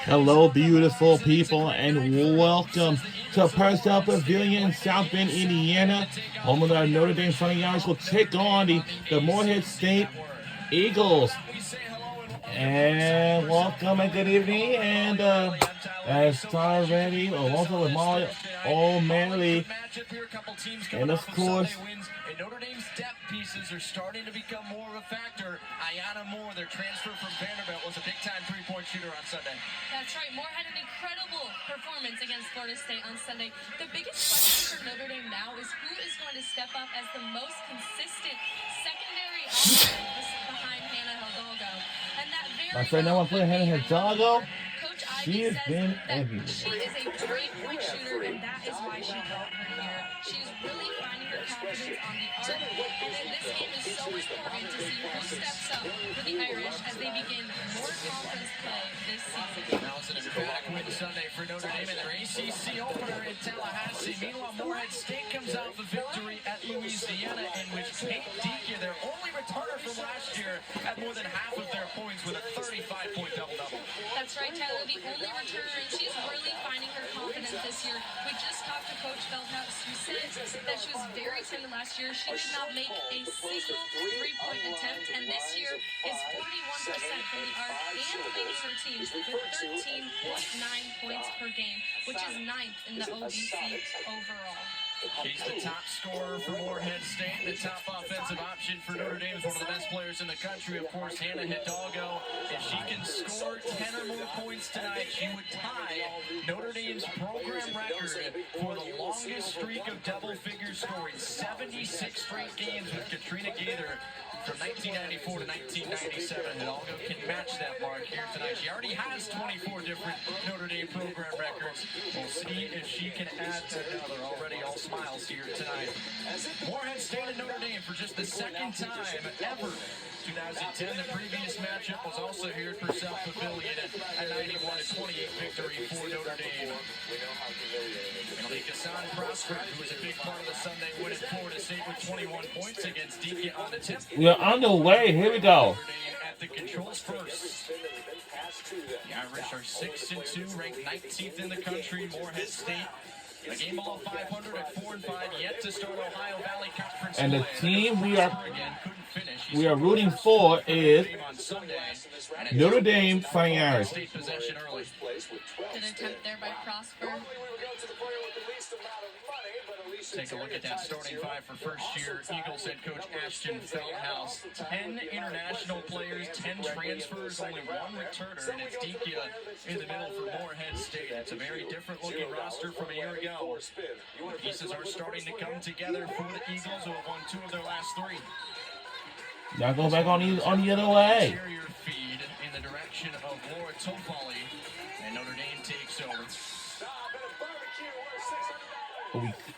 Hello, beautiful people, and welcome to Purcell Pavilion in South Bend, Indiana. Home of the Notre Dame Fighting Irish will take on the Morehead State Eagles. And welcome and good evening. And as Tyler ready, also with Molly O'Malley, and of course, Notre Dame's depth pieces are starting to become more of a factor. Ayanna Moore, their transfer from Vanderbilt, was a big-time three-point shooter on Sunday. That's right. Moore had an incredible performance against Florida State on Sunday. The biggest question for Notre Dame now is who is going to step up as the most consistent secondary option behind Hannah Hidalgo. And that very my friend, no one playing Hannah Hidalgo. Coach She has been everywhere. She is a three-point shooter, and that is why she brought her here. She is really finding her confidence on the arc, and this game is so important to see who steps up for the Irish as they begin more conference play this season. That was an emphatic win Sunday for Notre Dame in their ACC opener in Tallahassee. Meanwhile, Morehead State comes out with a victory at Louisiana, in which Kate Deacon, their only returner from last year, had more than half of their points with a 35-point double-double. That's right, Tyler, the only returner, and she's really finding her confidence this year. We just talked to Coach Feldhouse, who said that she was very timid last year. She did not make a single three-point attempt, and this year is 41% from the arc and leading her team with 13.9 points per game, which is ninth in the OVC overall. She's the top scorer for Morehead State, the top offensive option for Notre Dame, is one of the best players in the country. Of course, Hannah Hidalgo, if she can score 10 or more points tonight, she would tie Notre Dame's program record for the longest streak of double-figure scoring, 76 straight games with Katrina Gaither. From 1994 to 1997, Hidalgo can match that mark here tonight. She already has 24 different Notre Dame program records. We'll see if she can add another. Already all smiles here tonight. Morehead State and Notre Dame for just the second time ever. 2010, the previous matchup was also here at Purcell Pavilion at 91-28 victory for Notre Dame. Hassan Prosper, who was a big part of the Sunday win at Florida State with 21 points against Deacon on the tip. We are on the way. Here we go. At the controls first. The Irish are 6-2, ranked 19th in the country. Morehead State, a game below 500 at 4-5, yet to start Ohio Valley Conference. And the team we are rooting for is Notre Dame Fighting Irish. Good attempt there by Prosper. Take a look at that starting five for first-year Eagles head coach Ashton Feldhouse. 10 international players, 10 transfers, only one returner, and it's Dekia in the middle for Morehead State. It's a very different-looking roster from a year ago. The pieces are starting to come together for the Eagles, who have won 2 of their last 3. Now go back on the other way. Interior feed in the direction of Laura Tofali, and Notre Dame takes over.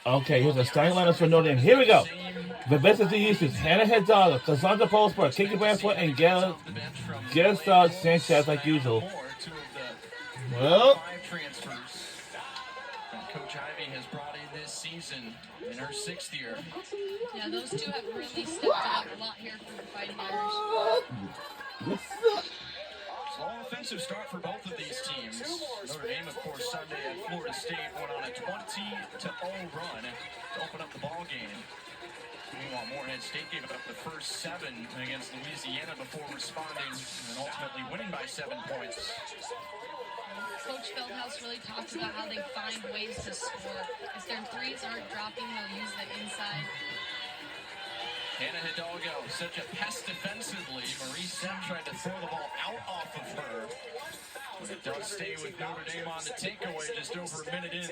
Okay, here's the starting lineup for Notre Dame. Here we go. The best of the East is Hannah Hidalgo, Cassandra Postport, Kiki Bransford, and Gestalt Sanchez like usual. Well, Coach Ivy has brought in this season in her 6th year. Yeah, those two have really stepped up a lot here for the Fighting Irish. Slow offensive start for both of these teams. Notre Dame, of course, Sunday at Florida State went on a 20-0 run to open up the ball game. Meanwhile, Morehead State gave up the first 7 against Louisiana before responding and ultimately winning by 7 points. Coach Feldhouse really talks about how they find ways to score. If their threes aren't dropping, they'll use the inside. Hannah Hidalgo, such a pest defensively. Marie Sepp tried to throw the ball out off of her. But it does stay with Notre Dame on the takeaway just over a minute in.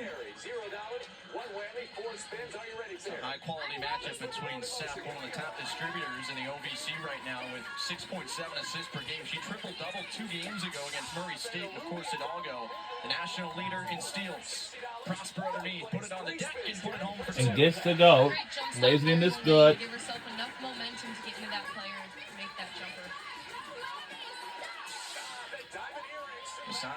A high-quality matchup between Sepp, one of the top distributors in the OVC right now, with 6.7 assists per game. She triple-doubled 2 games ago against Murray State. And of course, Hidalgo, the national leader in steals. Prosper underneath, put it on the deck, and put it home for 2. And gets to go. Lays it in this good. Give herself enough momentum to get into that player and make that jumper.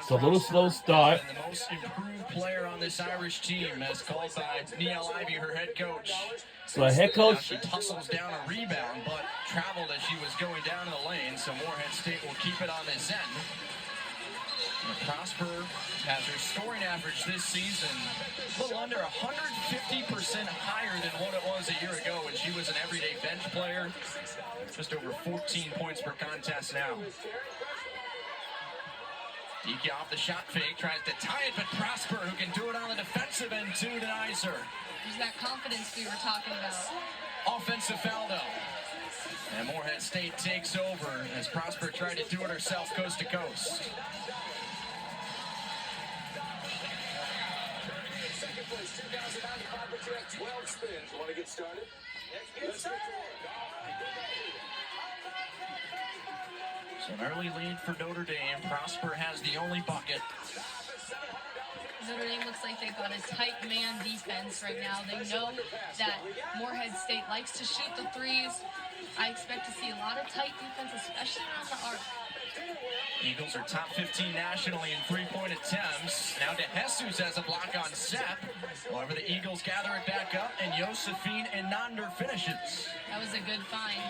So a little slow start. And the most improved player on this Irish team, as called by Neil Ivey, her head coach. So a head coach. She tussles down a rebound, but traveled as she was going down in the lane. So Morehead State will keep it on this end. Prosper has her scoring average this season a little under 150% higher than what it was a year ago when she was an everyday bench player. Just over 14 points per contest now. Deke off the shot fake, tries to tie it, but Prosper, who can do it on the defensive end too, denies her. There's that confidence we were talking about. Offensive foul though. And Morehead State takes over as Prosper tried to do it herself coast to coast. Second place, 2,095, but you have 12 spins. Want to get started? Let's get So an early lead for Notre Dame. Prosper has the only bucket. Notre Dame looks like they've got a tight man defense right now. They know that Morehead State likes to shoot the threes. I expect to see a lot of tight defense, especially around the arc. Eagles are top 15 nationally in three-point attempts. Now DeJesus has a block on Sepp. However, the Eagles gather it back up, and Josephine Enander finishes. That was a good find.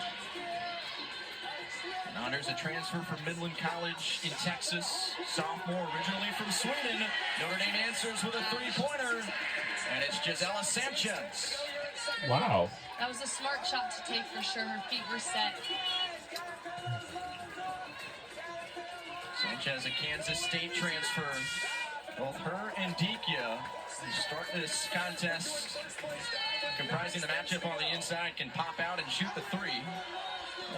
Enander's a transfer from Midland College in Texas. Sophomore originally from Sweden. Notre Dame answers with a three-pointer, and it's Gisela Sanchez. Wow. That was a smart shot to take for sure. Her feet were set. Sanchez, a Kansas State transfer. Both her and Dikia start this contest comprising the matchup on the inside, can pop out and shoot the three.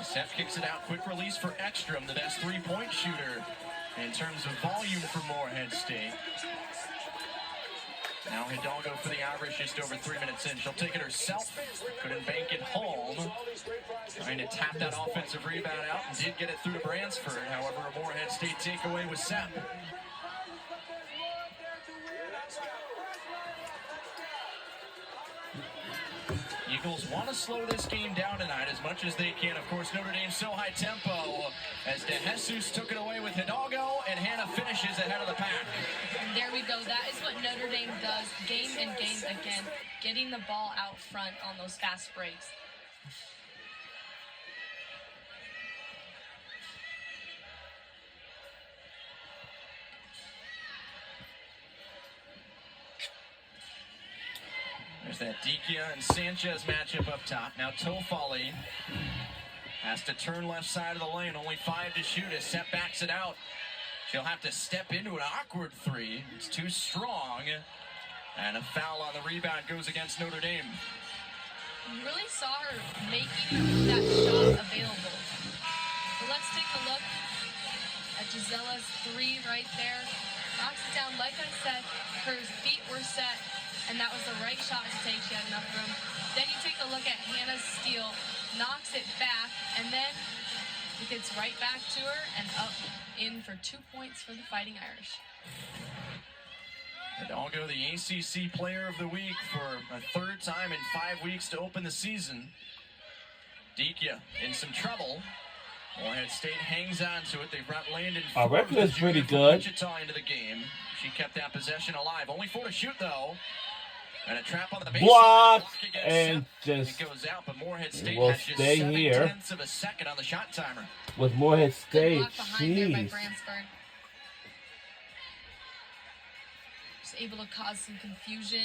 Sepp kicks it out, quick release for Ekstrom, the best three-point shooter in terms of volume for Morehead State. Now Hidalgo for the Irish, just over 3 minutes in. She'll take it herself, couldn't bank it home. Trying to tap that offensive rebound out and did get it through to Bransford. However, a Morehead State takeaway with Sepp. Eagles want to slow this game down tonight as much as they can. Of course, Notre Dame's so high tempo as DeJesus took it away with Hidalgo, and Hannah finishes ahead of the pack. And there we go. That is what Notre Dame does game and game again, getting the ball out front on those fast breaks. There's that Dikia and Sanchez matchup up top. Now Tofali has to turn left side of the lane. Only 5 to shoot as Sepp backs it out. She'll have to step into an awkward three. It's too strong. And a foul on the rebound goes against Notre Dame. You really saw her making that shot available. So let's take a look at Gisela's three right there. Knocks it down. Like I said, her feet were set, and that was the right shot to take. She had enough room. Then you take a look at Hannah's steal, knocks it back, and then it gets right back to her and up in for 2 points for the Fighting Irish. Hidalgo, the ACC Player of the Week for a third time in 5 weeks to open the season. Dikia in some trouble. Morehead State hangs on to it. They've brought Landon Our record is pretty from good. Wichita into the game. She kept that possession alive. Only 4 to shoot though. And a trap on the baseline. Block against and Sepp. just It goes out, but Morehead State will has just stay here. 7/10 of a second on the shot timer. with Morehead Good State. block behind there by Jeez. Bransford. Just able to cause some confusion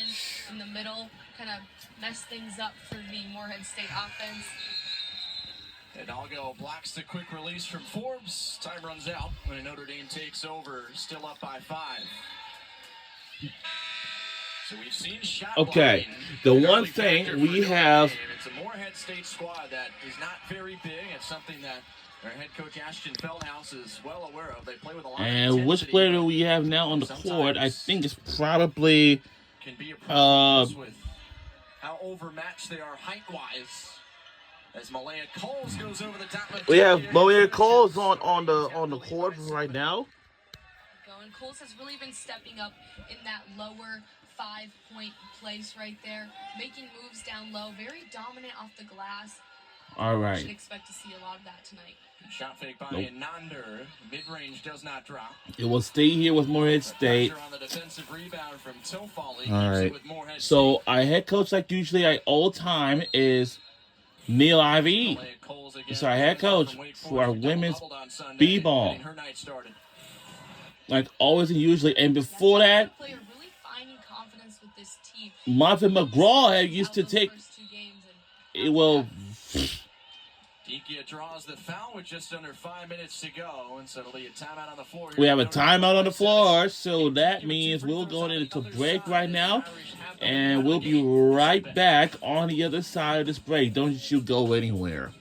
in the middle, kind of mess things up for the Morehead State offense. Hidalgo blocks the quick release from Forbes. Time runs out when Notre Dame takes over, still up by 5. So we've seen shot Okay, blocking, the an one early thing factor we for Notre have- Dame. It's a Morehead State squad that is not very big. It's something that our head coach Ashton Feldhouse is well aware of. They play with a lot of And which intensity, player but do we have now on the court? I sometimes think it's probably can be a problem with how overmatched they are height-wise. As Malaya Coles goes over the top of we have Dikia. Morehead Coles on the court right now. And Coles has really been stepping up in that lower 5-point place right there, making moves down low, very dominant off the glass. All Should right. expect to see a lot of that tonight. Shot fake by Nope. Enander. Mid-range does not drop. It will stay here with Morehead State. Pressure on the defensive rebound from Tofali. All Keeps right. it with Morehead So our head coach, like usually, at all time, is Neil Ivey. Malaya Coles again. It's our head coach From Wake for our Forest, women's double-doubled on Sunday, b-ball. getting her night started. like always and usually. And before that, Player really finding confidence with this team. Marvin McGraw had used to take it. Well, Dikia draws the foul with just under 5 minutes to go, and so it'll be a timeout on the floor. we have a timeout on the floor, so that means we'll go into break right now, and we'll be right back on the other side of this break. Don't you go anywhere.